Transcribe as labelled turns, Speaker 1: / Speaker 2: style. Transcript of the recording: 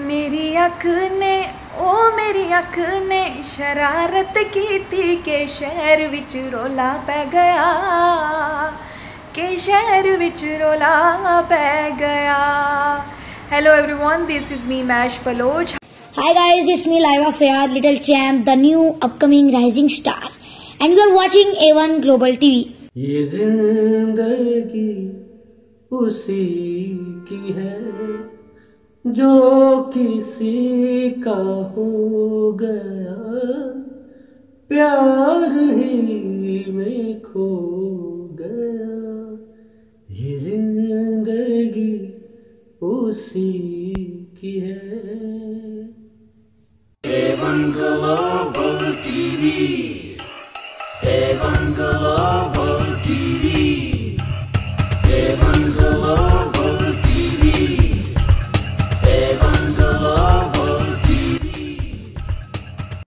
Speaker 1: मेरी अख ने मेरी अख ने शरारत कीती के शहर विच रोला पै गया, के शहर विच रोला पै गया। Hello everyone, this is me Mash Paloj.
Speaker 2: Hi guys, it's me Laiva Fayad, Little Champ, the new upcoming rising star, and you are watching A1 Global TV.
Speaker 3: ये जिंदगी उसी की है जो किसी का हो गया, प्यार ही में खो गया। ये जिंदगी उसी की है।